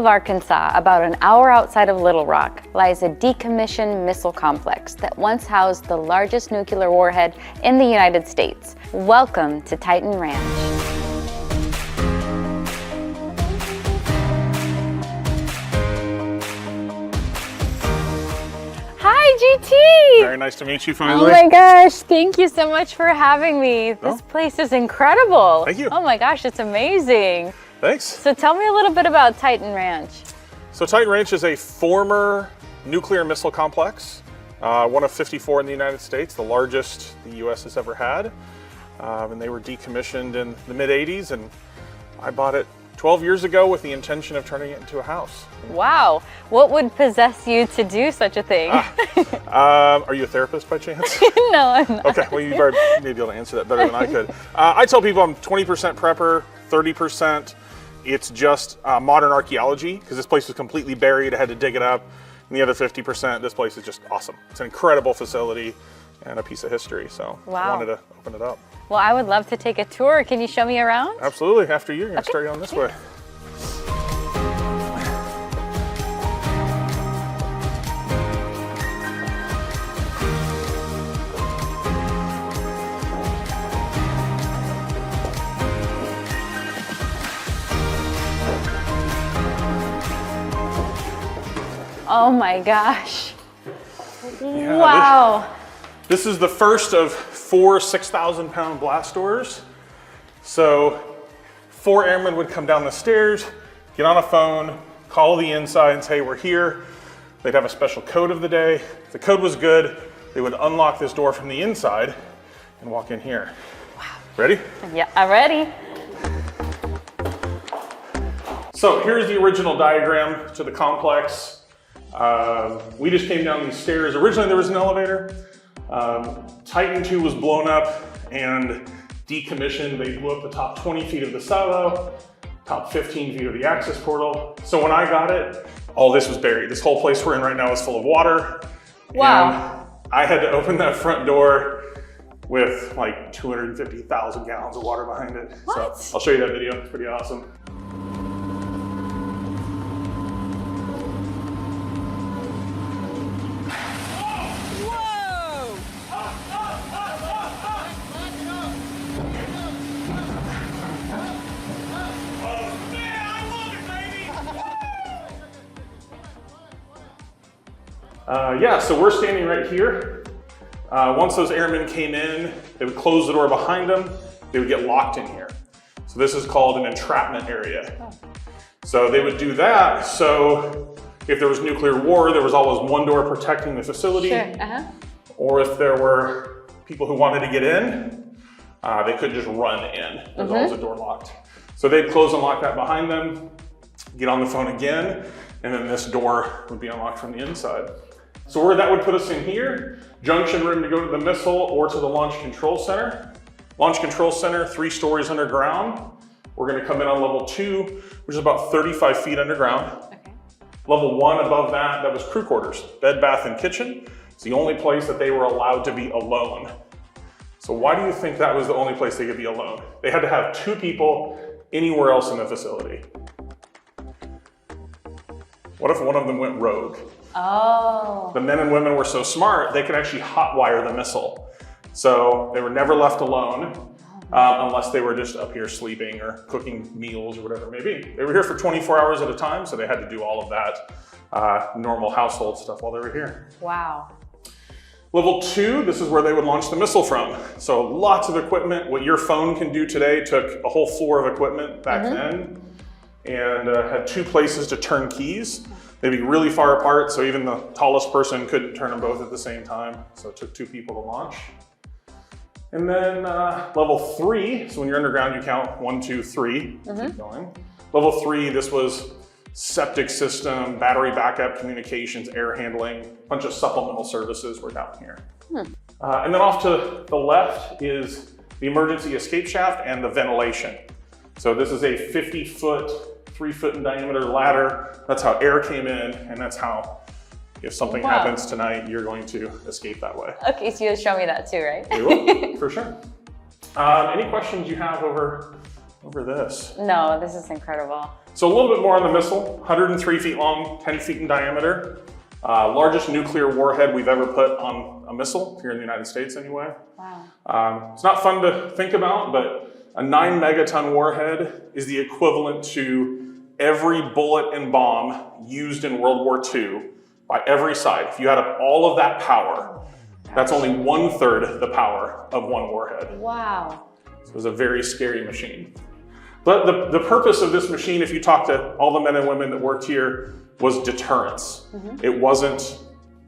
of Arkansas, about an hour outside of Little Rock, lies a decommissioned missile complex that once housed the largest nuclear warhead in the United States. Welcome to Titan Ranch. Hi, GT! Very nice to meet you finally. Oh my gosh, thank you so much for having me. This place is incredible. Thank you. Oh my gosh, it's amazing. Thanks. So tell me a little bit about Titan Ranch. So Titan Ranch is a former nuclear missile complex, one of 54 in the United States, the largest the US has ever had. And they were decommissioned in the mid-'80s, and I bought it 12 years ago with the intention of turning it into a house. Wow, what would possess you to do such a thing? Are you a therapist by chance? No, I'm not. Okay, well you may be able to answer that better than I could. I tell people I'm 20% prepper, 30%. It's just modern archaeology, because this place was completely buried. I had to dig it up. And the other 50%, this place is just awesome. It's an incredible facility and a piece of history. So I wanted to open it up. Well, I would love to take a tour. Can you show me around? Absolutely. After you're going to start on this way. Oh my gosh. Yeah, Wow. This is the first of 4 6,000-pound blast doors. So 4 airmen would come down the stairs, get on a phone, call the inside and say, we're here. They'd have a special code of the day. If the code was good, they would unlock this door from the inside and walk in here. Wow. Ready? Yeah, I'm ready. So here's the original diagram to the complex. We just came down these stairs. Originally there was an elevator. Titan II was blown up and decommissioned. They blew up the top 20 feet of the silo, top 15 feet of the access portal. So when I got it, all this was buried. This whole place we're in right now is full of water. Wow. And I had to open that front door with like 250,000 gallons of water behind it. What? So I'll show you that video. It's pretty awesome. Yeah, so we're standing right here. Once those airmen came in, they would close the door behind them. They would get locked in here. So this is called an entrapment area. Oh. So they would do that. So if there was nuclear war, there was always one door protecting the facility. Sure. Or if there were people who wanted to get in, they could just run in. There's always a door locked. So they'd close and lock that behind them, get on the phone again, and then this door would be unlocked from the inside. So where that would put us in here, junction room to go to the missile or to the launch control center. Launch control center, 3 stories underground. We're gonna come in on level 2, which is about 35 feet underground. Okay. Level 1 above that, that was crew quarters, bed, bath, and kitchen. It's the only place that they were allowed to be alone. So why do you think that was the only place they could be alone? They had to have 2 people anywhere else in the facility. What if one of them went rogue? Oh. The men and women were so smart, they could actually hotwire the missile. So they were never left alone unless they were just up here sleeping or cooking meals or whatever it may be. They were here for 24 hours at a time, so they had to do all of that normal household stuff while they were here. Wow. Level 2, this is where they would launch the missile from. So lots of equipment. What your phone can do today took a whole floor of equipment back then, and had 2 places to turn keys. They'd be really far apart, so even the tallest person couldn't turn them both at the same time. So it took 2 people to launch. And then level 3, so when you're underground, you count 1, 2, 3, keep going. Level 3, this was septic system, battery backup, communications, air handling, a bunch of supplemental services were down here. And then off to the left is the emergency escape shaft and the ventilation. So this is a 50-foot, 3-foot in diameter ladder. That's how air came in, and that's how, if something happens tonight, you're going to escape that way. Okay, so you'll show me that too, right? We will, for sure. Any questions you have over this? No, this is incredible. So a little bit more on the missile, 103 feet long, 10 feet in diameter. Largest nuclear warhead we've ever put on a missile, here in the United States anyway. Wow. It's not fun to think about, but a 9 megaton warhead is the equivalent to every bullet and bomb used in World War II by every side. If you had all of that power, that's only 1/3 the power of one warhead. Wow. So it was a very scary machine. But the purpose of this machine, if you talk to all the men and women that worked here, was deterrence. It wasn't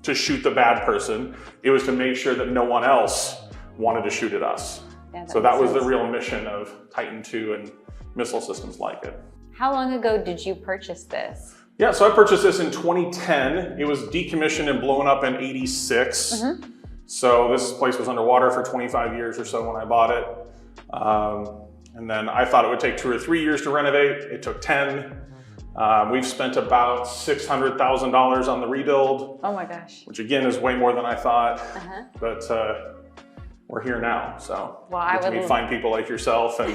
to shoot the bad person. It was to make sure that no one else wanted to shoot at us. Yeah, so that was the real mission of Titan II and missile systems like it. How long ago did you purchase this? Yeah, so I purchased this in 2010. It was decommissioned and blown up in '86. So this place was underwater for 25 years or so when I bought it. And then I thought it would take 2 or 3 years to renovate. It took 10. We've spent about $600,000 on the rebuild. Oh my gosh. Which again is way more than I thought. But we're here now, so well, get to meet fine people like yourself, and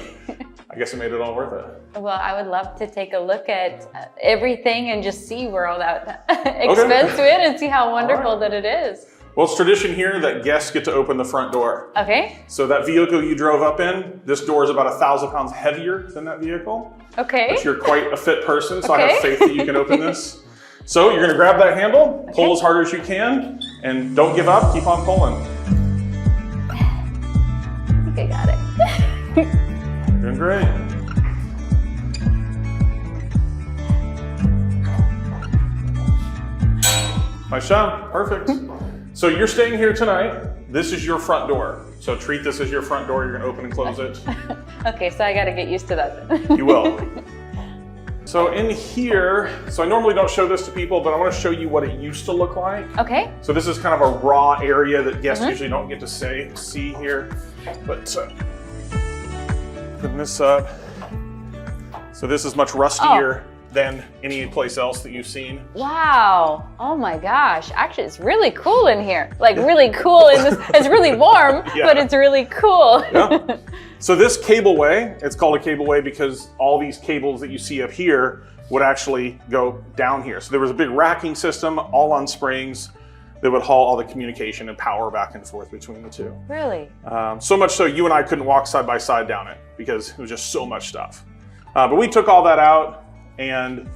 I guess it made it all worth it. Well, I would love to take a look at everything and just see where all that expense went and see how wonderful that it is. Well, it's tradition here that guests get to open the front door. Okay. So that vehicle you drove up in, this door is about 1,000 pounds heavier than that vehicle. Okay. But you're quite a fit person, so I have faith that you can open this. So you're gonna grab that handle, pull as hard as you can, and don't give up, keep on pulling. I think I got it. Doing great. Nice job, perfect. So you're staying here tonight. This is your front door. So treat this as your front door. You're gonna open and close it. Okay, so I gotta get used to that. You will. So in here, so I normally don't show this to people, but I wanna show you what it used to look like. Okay. So this is kind of a raw area that guests usually don't get to see here. But putting this up. So this is much rustier than any place else that you've seen. Wow. Oh my gosh. Actually, it's really cool in here. Like really cool in this. It's really warm, but it's really cool. Yeah. So this cableway, it's called a cableway because all these cables that you see up here would actually go down here. So there was a big racking system, all on springs, that would haul all the communication and power back and forth between the two. Really? So much so you and I couldn't walk side by side down it because it was just so much stuff. But we took all that out. And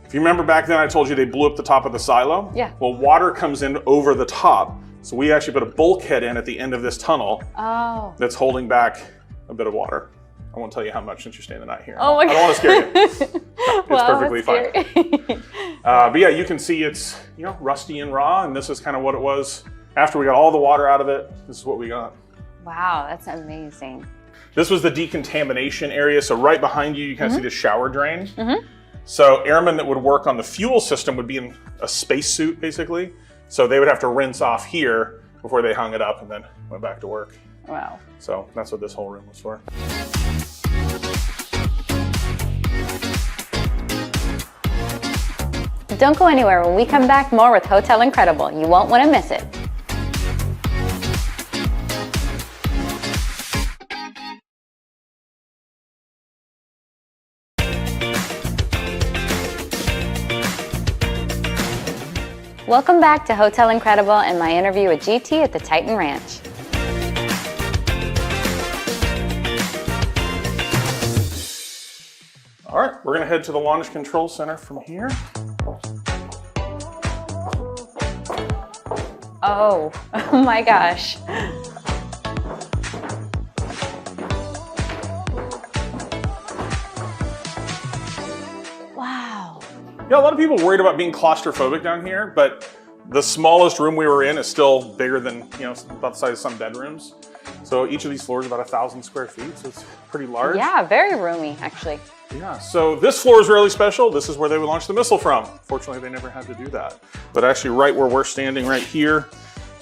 if you remember back then, I told you they blew up the top of the silo. Yeah. Well, water comes in over the top. So we actually put a bulkhead in at the end of this tunnel that's holding back a bit of water. I won't tell you how much since you're staying the night here. Oh my God. I don't want to scare you. It's perfectly fine. But yeah, you can see it's rusty and raw, and this is kind of what it was. After we got all the water out of it, this is what we got. Wow, that's amazing. This was the decontamination area. So right behind you, you kind of see the shower drain. So airmen that would work on the fuel system would be in a spacesuit, basically. So they would have to rinse off here before they hung it up and then went back to work. Wow. So that's what this whole room was for. Don't go anywhere. When we come back, more with Hotel Incredible. You won't want to miss it. Welcome back to Hotel Incredible and my interview with GT at the Titan Ranch. All right, we're gonna head to the launch control center from here. Oh my gosh. Wow. Yeah, a lot of people worried about being claustrophobic down here, but the smallest room we were in is still bigger than, about the size of some bedrooms. So each of these floors is about 1,000 square feet, so it's pretty large. Yeah, very roomy, actually. Yeah, so this floor is really special. This is where they would launch the missile from. Fortunately, they never had to do that. But actually right where we're standing right here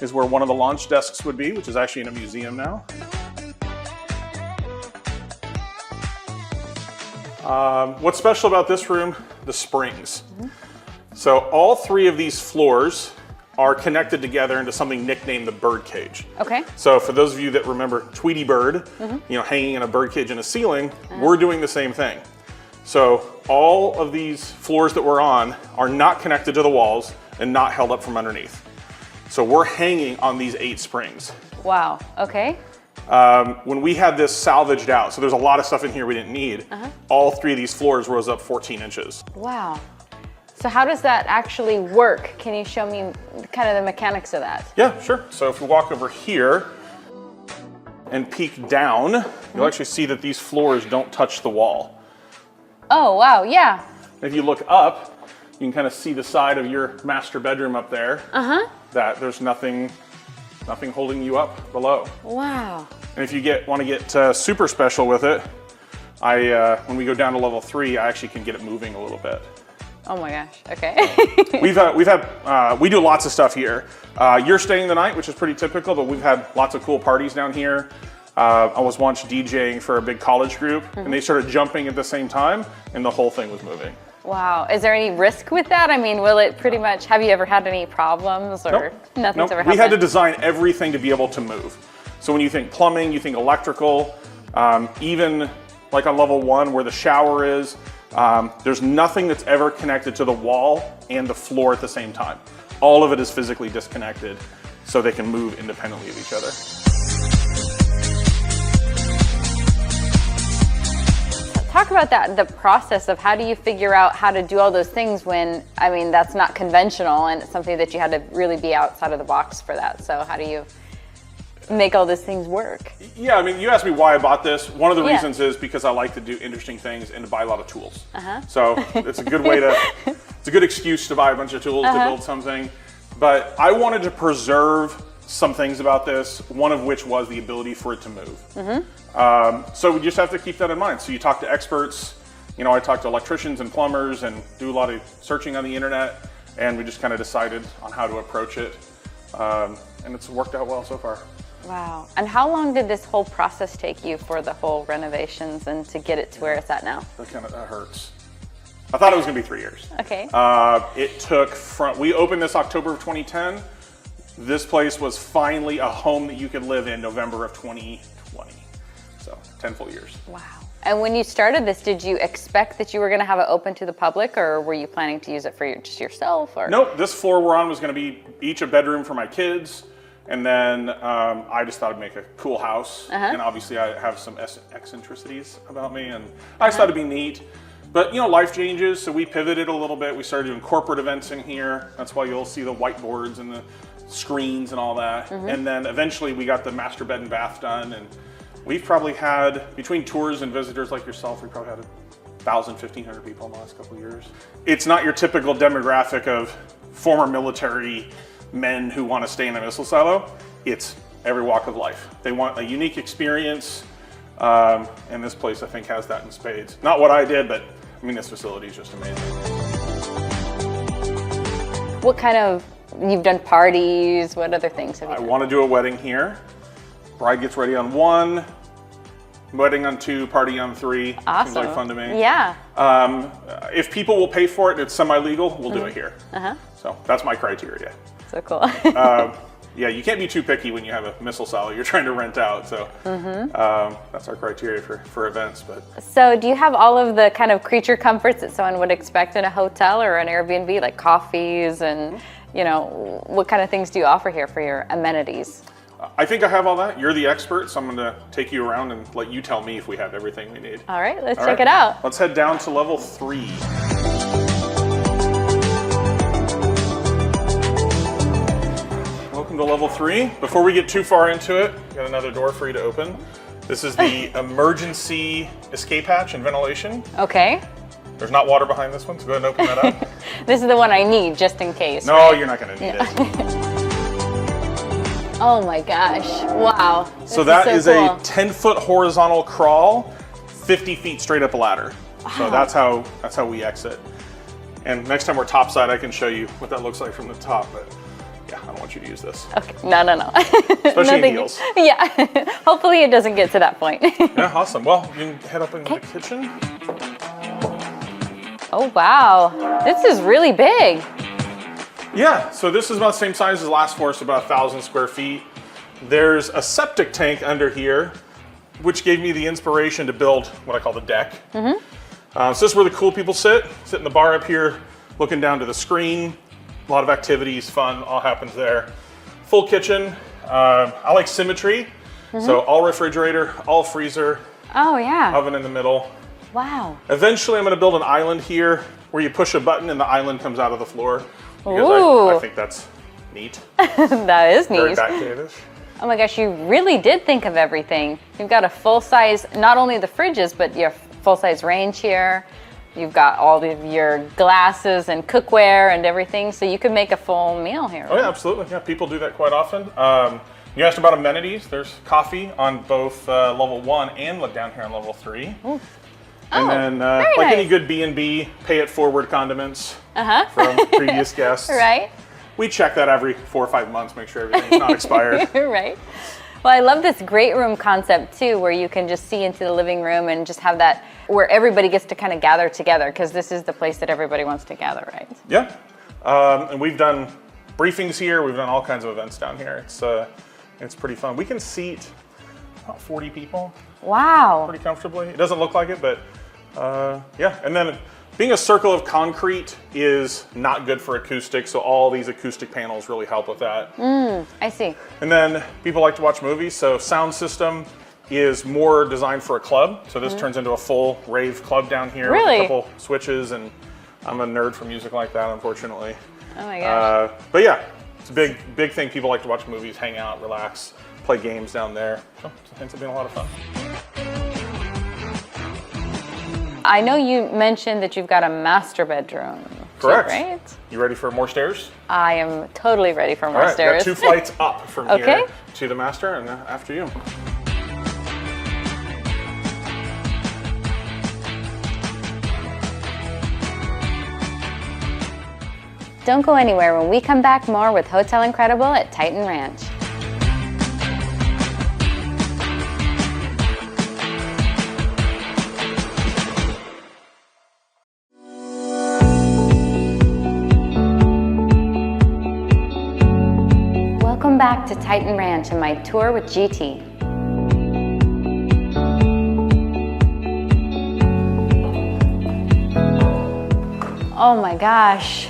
is where one of the launch desks would be, which is actually in a museum now. What's special about this room? The springs. So all 3 of these floors are connected together into something nicknamed the bird cage. Okay. So for those of you that remember Tweety Bird, hanging in a bird cage in a ceiling, we're doing the same thing. So all of these floors that we're on are not connected to the walls and not held up from underneath. So we're hanging on these 8 springs. Wow, okay. When we had this salvaged out, so there's a lot of stuff in here we didn't need, all 3 of these floors rose up 14 inches. Wow. So how does that actually work? Can you show me kind of the mechanics of that? Yeah, sure. So if we walk over here and peek down, you'll actually see that these floors don't touch the wall. Oh, wow, yeah. If you look up, you can kind of see the side of your master bedroom up there. That there's nothing holding you up below. Wow. And if you want to get super special with it, when we go down to level 3, I actually can get it moving a little bit. Oh my gosh, okay. We do lots of stuff here. You're staying the night, which is pretty typical, but we've had lots of cool parties down here. I was once DJing for a big college group, and they started jumping at the same time, and the whole thing was moving. Wow, is there any risk with that? I mean, will it pretty much, have you ever had any problems or Nope. nothing's ever happened? We had to design everything to be able to move. So when you think plumbing, you think electrical, even like on level 1 where the shower is, there's nothing that's ever connected to the wall and the floor at the same time. All of it is physically disconnected so they can move independently of each other. Talk about that, the process of how do you figure out how to do all those things when, I mean, that's not conventional and it's something that you had to really be outside of the box for that. So how do you make all those things work? Yeah, I mean, you asked me why I bought this. One of the reasons is because I like to do interesting things and to buy a lot of tools. So it's a good way to, it's a good excuse to buy a bunch of tools to build something. But I wanted to preserve some things about this, one of which was the ability for it to move. So we just have to keep that in mind. So you talk to experts, you know, I talk to electricians and plumbers and do a lot of searching on the internet, and we just kind of decided on how to approach it. And it's worked out well so far. Wow. And how long did this whole process take you for the whole renovations and to get it to where it's at now? That hurts. I thought it was gonna be 3 years. Okay. It took we opened this October of 2010. This place was finally a home that you could live in November of 2020. So 10 full years. Wow. And when you started this, did you expect that you were gonna have it open to the public, or were you planning to use it for just yourself? Or? Nope, this floor we're on was gonna be each a bedroom for my kids. And then I just thought I'd make a cool house. And obviously I have some eccentricities about me, and I just thought it'd be neat. But you know, life changes, so we pivoted a little bit. We started doing corporate events in here. That's why you'll see the whiteboards and the screens and all that. And then eventually we got the master bed and bath done, and we've probably had, between tours and visitors like yourself, we probably had 1,000, 1,500 people in the last couple of years. It's not your typical demographic of former military men who want to stay in a missile silo. It's every walk of life. They want a unique experience, and this place I think has that in spades. Not what I did, but I mean, this facility is just amazing. What kind of, you've done parties, what other things have you done? I want to do a wedding here. Bride gets ready on 1, wedding on 2, party on 3. Awesome. Seems like fun to me. Yeah. If people will pay for it and it's semi-legal, we'll do it here. So that's my criteria. So cool. Yeah, you can't be too picky when you have a missile silo you're trying to rent out. So that's our criteria for events. But so do you have all of the kind of creature comforts that someone would expect in a hotel or an Airbnb, like coffees and, you know, what kind of things do you offer here for your amenities? I think I have all that. You're the expert, so I'm going to take you around and let you tell me if we have everything we need. All right, let's check it out. Let's head down to level 3. Welcome to level 3. Before we get too far into it, got another door for you to open. This is the emergency escape hatch and ventilation. Okay. There's not water behind this one, so go ahead and open that up. This is the one I need just in case. No, right? You're not going to need it. Oh my gosh, wow. So that is cool. a 10-foot horizontal crawl, 50 feet straight up a ladder. Wow. So that's how we exit. And next time we're topside, I can show you what that looks like from the top, but yeah, I don't want you to use this. Okay, no. Especially in heels. Yeah, hopefully it doesn't get to that point. Yeah, awesome. Well, you can head up into the kitchen. Oh wow, this is really big. Yeah, so this is about the same size as the last floor, so about 1,000 square feet. There's a septic tank under here, which gave me the inspiration to build what I call the deck. So this is where the cool people sit in the bar up here, looking down to the screen. A lot of activities, fun, all happens there. Full kitchen. I like symmetry. So all refrigerator, all freezer. Oh yeah. Oven in the middle. Wow. Eventually I'm gonna build an island here where you push a button and the island comes out of the floor. Because Ooh. I think that's neat. That is Very neat. Batcave-ish. Oh my gosh, you really did think of everything. You've got a full-size, not only the fridges, but your full-size range here. You've got all of your glasses and cookware and everything, so you could make a full meal here. Oh yeah, absolutely. Yeah, people do that quite often. You asked about amenities. There's coffee on both level 1 and down here on level 3. Ooh. And then, very like nice. any good B&B, pay it forward condiments from previous guests. Right. We check that every 4 or 5 months, make sure everything's not expired. Right. Well, I love this great room concept too, where you can just see into the living room and just have that where everybody gets to kind of gather together, because this is the place that everybody wants to gather, right? Yeah. And we've done briefings here. We've done all kinds of events down here. It's pretty fun. We can seat about 40 people Wow. pretty comfortably. It doesn't look like it, but yeah. And then being a circle of concrete is not good for acoustics, so all these acoustic panels really help with that. I see. And then people like to watch movies, so sound system is more designed for a club. So this turns into a full rave club down here Really? with a couple switches, and I'm a nerd for music like that, unfortunately. Oh my gosh. But yeah, it's a big thing. People like to watch movies, hang out, relax, play games down there. So it ends up being a lot of fun. I know you mentioned that you've got a master bedroom. too, Correct. right? You ready for more stairs? I am totally ready for more All right, stairs. got 2 flights up from Okay. here to the master, and after you. Don't go anywhere. When we come back, more with Hotel Incredible at Titan Ranch. Welcome back to Titan Ranch and my tour with GT. Oh my gosh,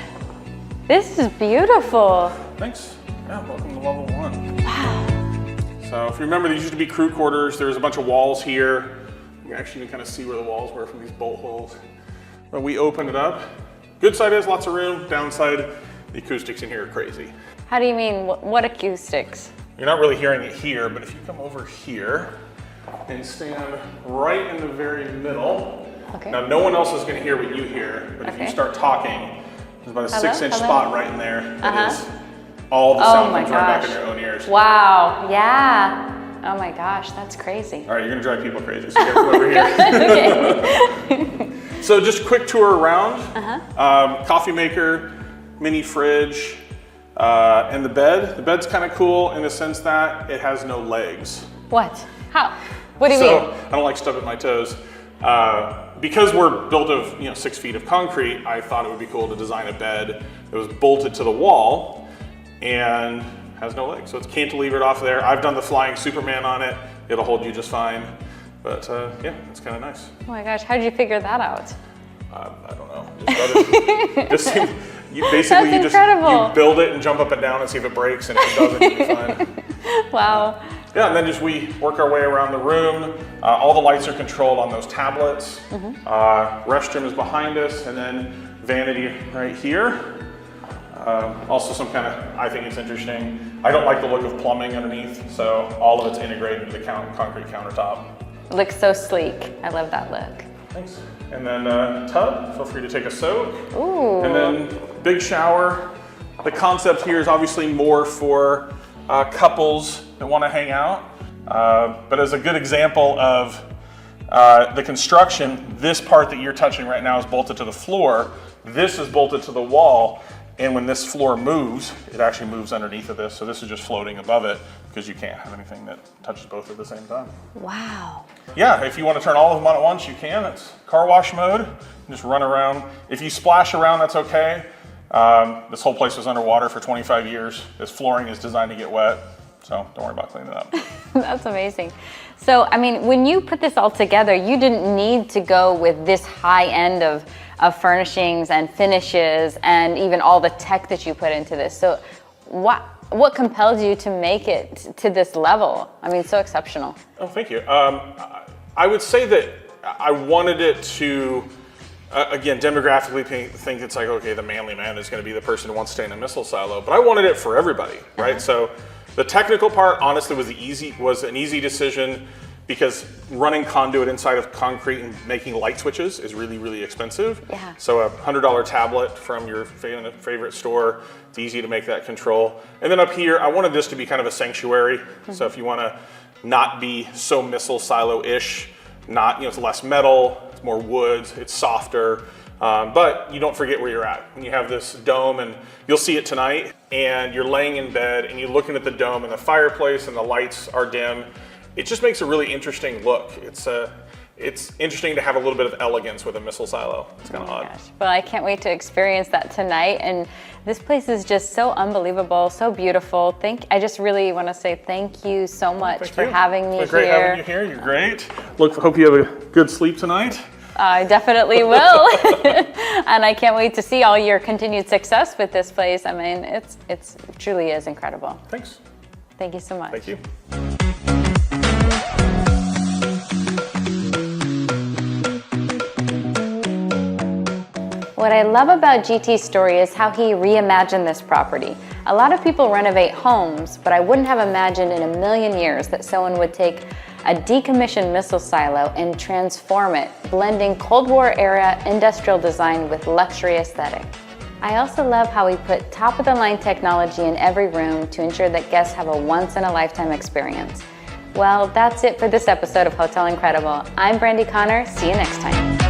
this is beautiful. Thanks. Yeah, welcome to level 1. Wow. So if you remember, these used to be crew quarters. There was a bunch of walls here. You can actually even kind of see where the walls were from these bolt holes. But we opened it up. Good side is lots of room. Downside, the acoustics in here are crazy. How do you mean, what acoustics? You're not really hearing it here, but if you come over here and stand right in the very middle, Okay. now no one else is going to hear what you hear, but if you Okay. start talking, there's about a Hello? 6-inch Hello? spot right in there. That is all the Oh sound my comes right back gosh. in your own ears. Wow, yeah. Oh my gosh, that's crazy. All right, you're going to drive people crazy, so you gotta come over here. So just a quick tour around. Coffee maker, mini fridge, and the bed. The bed's kind of cool in the sense that it has no legs. What? How? What do you So mean? I don't like stubbing my toes. Because we're built of 6 feet of concrete, I thought it would be cool to design a bed that was bolted to the wall and has no legs. So it's cantilevered off there. I've done the flying Superman on it. It'll hold you just fine. But yeah, it's kind of nice. Oh my gosh, how did you figure that out? I don't know. Just basically That's you just incredible. you build it and jump up and down and see if it breaks, and if it doesn't, you'll be fine. Wow. Yeah, and then just we work our way around the room. All the lights are controlled on those tablets. Restroom is behind us, and then vanity right here. Also some kind of, I think it's interesting. I don't like the look of plumbing underneath, so all of it's integrated into the concrete countertop. It looks so sleek. I love that look. Thanks. And then tub, feel free to take a soak. Ooh. And then big shower. The concept here is obviously more for couples that want to hang out. But as a good example of the construction, this part that you're touching right now is bolted to the floor. This is bolted to the wall. And when this floor moves, it actually moves underneath of this. So this is just floating above it because you can't have anything that touches both at the same time. Wow. Yeah, if you want to turn all of them on at once, you can. It's car wash mode. Just run around. If you splash around, that's okay. This whole place was underwater for 25 years. This flooring is designed to get wet. So don't worry about cleaning it up. That's amazing. So, I mean, when you put this all together, you didn't need to go with this high end of furnishings and finishes and even all the tech that you put into this. So what compelled you to make it to this level? I mean, so exceptional. Oh, thank you. I would say that I wanted it to, again, demographically think it's like, okay, the manly man is going to be the person who wants to stay in a missile silo, but I wanted it for everybody, right? So the technical part, honestly, was an easy decision because running conduit inside of concrete and making light switches is really, really expensive. Yeah. So a $100 tablet from your favorite store, it's easy to make that control. And then up here, I wanted this to be kind of a sanctuary. So if you want to not be so missile silo-ish, it's less metal, it's more wood, it's softer, but you don't forget where you're at. When you have this dome, and you'll see it tonight, and you're laying in bed and you're looking at the dome and the fireplace and the lights are dim, it just makes a really interesting look. It's interesting to have a little bit of elegance with a missile silo. It's kind of odd. Gosh. Well, I can't wait to experience that tonight. And this place is just so unbelievable, so beautiful. I just really want to say thank you so much for having me here. It's been great having you here. You're great. Hope you have a good sleep tonight. I definitely will. And I can't wait to see all your continued success with this place. I mean, it truly is incredible. Thanks. Thank you so much. Thank you. What I love about GT's story is how he reimagined this property. A lot of people renovate homes, but I wouldn't have imagined in a million years that someone would take a decommissioned missile silo and transform it, blending Cold War era industrial design with luxury aesthetic. I also love how he put top-of-the-line technology in every room to ensure that guests have a once-in-a-lifetime experience. Well, that's it for this episode of Hotel Incredible. I'm Brandy Connor. See you next time.